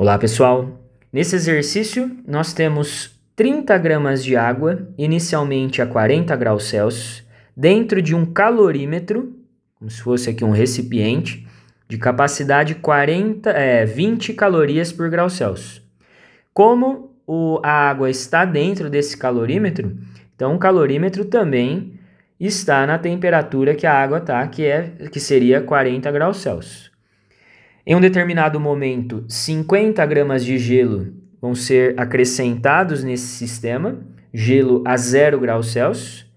Olá pessoal, nesse exercício nós temos 30 gramas de água, inicialmente a 40 graus Celsius, dentro de um calorímetro, como se fosse aqui um recipiente, de capacidade 20 calorias por grau Celsius. Como a água está dentro desse calorímetro, então o calorímetro também está na temperatura que a água está, que seria 40 graus Celsius. Em um determinado momento, 50 gramas de gelo vão ser acrescentados nesse sistema, gelo a 0 graus Celsius.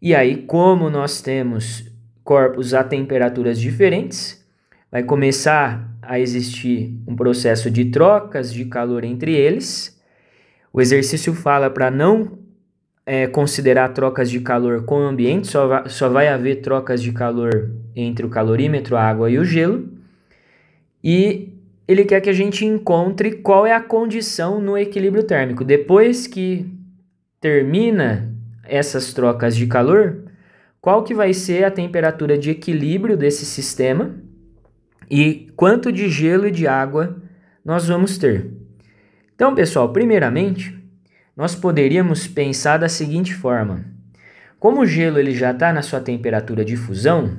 E aí, como nós temos corpos a temperaturas diferentes, vai começar a existir um processo de trocas de calor entre eles. O exercício fala para não considerar trocas de calor com o ambiente, só vai haver trocas de calor entre o calorímetro, a água e o gelo. E ele quer que a gente encontre qual é a condição no equilíbrio térmico. Depois que termina essas trocas de calor, qual que vai ser a temperatura de equilíbrio desse sistema e quanto de gelo e de água nós vamos ter. Então, pessoal, primeiramente, nós poderíamos pensar da seguinte forma. Como o gelo ele já está na sua temperatura de fusão,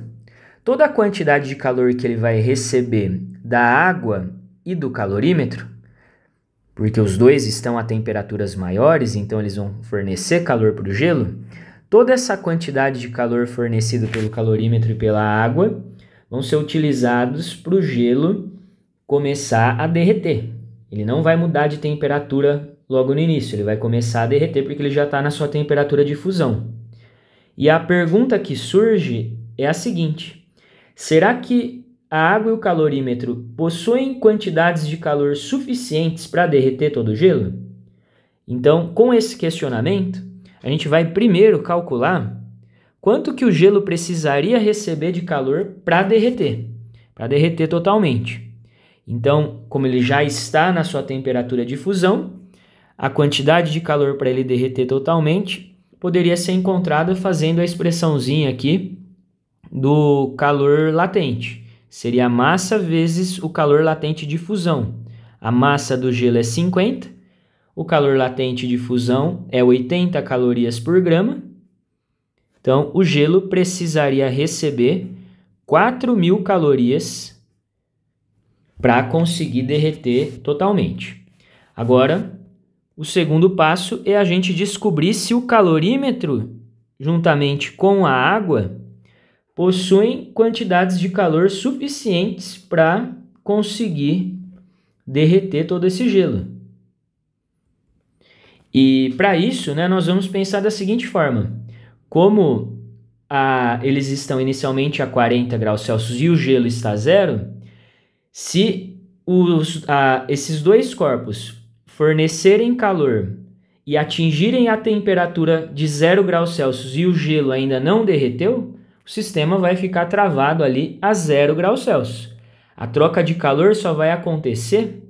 toda a quantidade de calor que ele vai receber da água e do calorímetro, porque os dois estão a temperaturas maiores, então eles vão fornecer calor para o gelo, toda essa quantidade de calor fornecido pelo calorímetro e pela água vão ser utilizados para o gelo começar a derreter. Ele não vai mudar de temperatura logo no início, ele vai começar a derreter porque ele já está na sua temperatura de fusão. E a pergunta que surge é a seguinte: será que a água e o calorímetro possuem quantidades de calor suficientes para derreter todo o gelo? Então, com esse questionamento, a gente vai primeiro calcular quanto que o gelo precisaria receber de calor para derreter totalmente. Então, como ele já está na sua temperatura de fusão, a quantidade de calor para ele derreter totalmente poderia ser encontrada fazendo a expressãozinha aqui do calor latente. Seria a massa vezes o calor latente de fusão. A massa do gelo é 50, o calor latente de fusão é 80 calorias por grama. Então, o gelo precisaria receber 4.000 calorias para conseguir derreter totalmente. Agora, o segundo passo é a gente descobrir se o calorímetro, juntamente com a água, possuem quantidades de calor suficientes para conseguir derreter todo esse gelo. E para isso, nós vamos pensar da seguinte forma: como eles estão inicialmente a 40 graus Celsius e o gelo está a 0, se esses dois corpos fornecerem calor e atingirem a temperatura de 0 graus Celsius e o gelo ainda não derreteu, o sistema vai ficar travado ali a 0 graus Celsius. A troca de calor só vai acontecer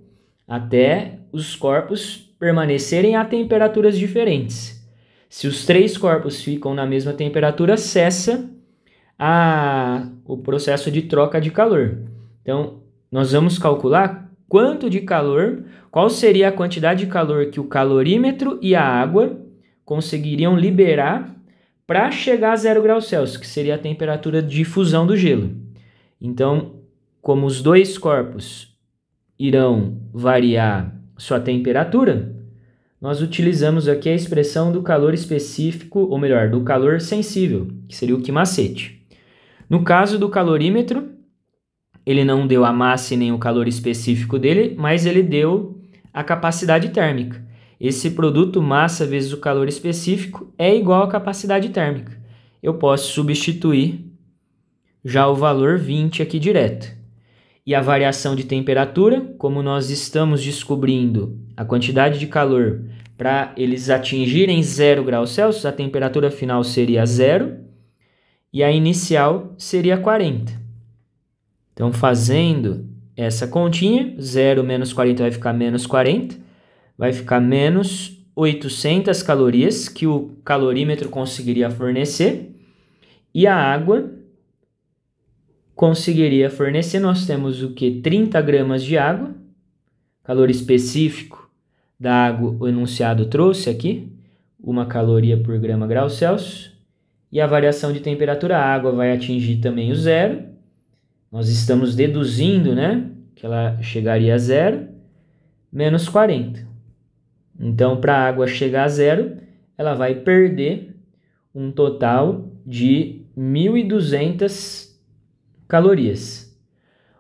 até os corpos permanecerem a temperaturas diferentes. Se os três corpos ficam na mesma temperatura, cessa o processo de troca de calor. Então, nós vamos calcular quanto de calor, qual seria a quantidade de calor que o calorímetro e a água conseguiriam liberar para chegar a 0 graus Celsius, que seria a temperatura de fusão do gelo. Então, como os dois corpos irão variar sua temperatura, nós utilizamos aqui a expressão do calor específico, ou melhor, do calor sensível, que seria o quimacete. No caso do calorímetro, ele não deu a massa e nem o calor específico dele, mas ele deu a capacidade térmica. Esse produto massa vezes o calor específico é igual à capacidade térmica. Eu posso substituir já o valor 20 aqui direto. E a variação de temperatura, como nós estamos descobrindo a quantidade de calor para eles atingirem 0 graus Celsius, a temperatura final seria 0 e a inicial seria 40. Então, fazendo essa continha, 0 menos 40 vai ficar menos 40, vai ficar menos 800 calorias que o calorímetro conseguiria fornecer, e a água conseguiria fornecer, nós temos o que? 30 gramas de água, calor específico da água, o enunciado trouxe aqui, 1 caloria por grama grau Celsius. E a variação de temperatura, a água vai atingir também o zero. Nós estamos deduzindo, né, que ela chegaria a zero, menos 40. Então, para a água chegar a zero, ela vai perder um total de 1.200 calorias.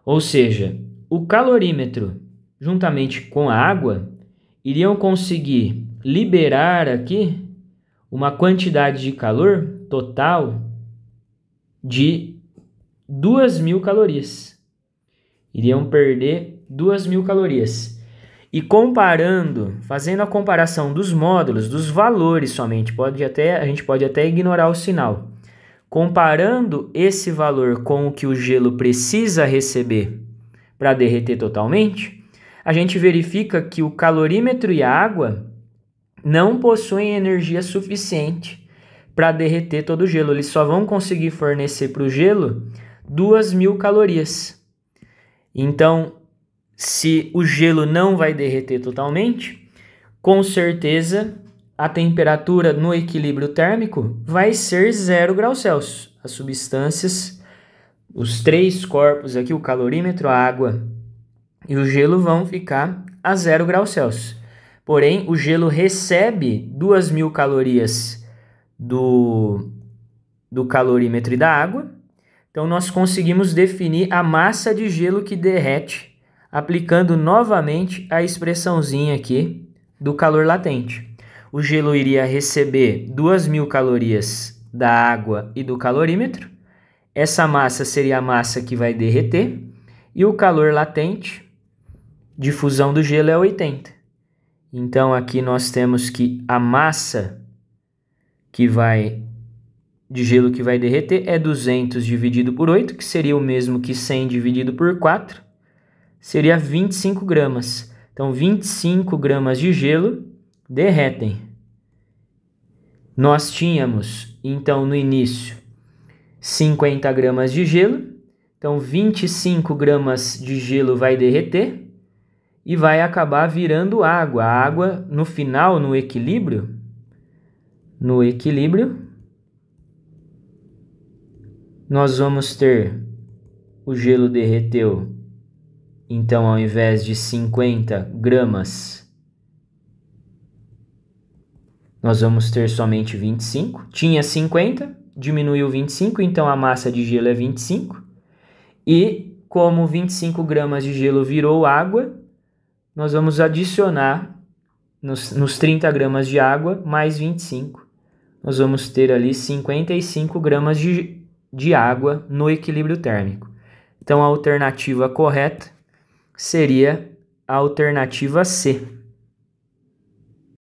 Ou seja, o calorímetro, juntamente com a água, iriam conseguir liberar aqui uma quantidade de calor total de 2.000 calorias. Iriam perder 2.000 calorias. E comparando, fazendo a comparação dos módulos, dos valores somente, a gente pode até ignorar o sinal. Comparando esse valor com o que o gelo precisa receber para derreter totalmente, a gente verifica que o calorímetro e a água não possuem energia suficiente para derreter todo o gelo. Eles só vão conseguir fornecer para o gelo 2.000 calorias. Então, se o gelo não vai derreter totalmente, com certeza a temperatura no equilíbrio térmico vai ser 0 graus Celsius. As substâncias, os 3 corpos aqui, o calorímetro, a água e o gelo vão ficar a 0 graus Celsius. Porém, o gelo recebe 2.000 calorias do calorímetro e da água. Então, nós conseguimos definir a massa de gelo que derrete, aplicando novamente a expressãozinha aqui do calor latente. O gelo iria receber 2.000 calorias da água e do calorímetro. Essa massa seria a massa que vai derreter. E o calor latente de fusão do gelo é 80. Então, aqui nós temos que a massa de gelo que vai derreter é 200 dividido por 8, que seria o mesmo que 100 dividido por 4, seria 25 gramas. Então, 25 gramas de gelo derretem. Nós tínhamos, então, no início, 50 gramas de gelo. Então, 25 gramas de gelo vai derreter e vai acabar virando água. A água, no final, no equilíbrio, nós vamos ter o gelo derreteu, então ao invés de 50 gramas, nós vamos ter somente 25. Tinha 50, diminuiu 25, então a massa de gelo é 25. E como 25 gramas de gelo virou água, nós vamos adicionar nos 30 gramas de água mais 25. Nós vamos ter ali 55 gramas de água no equilíbrio térmico. Então, a alternativa correta seria a alternativa C.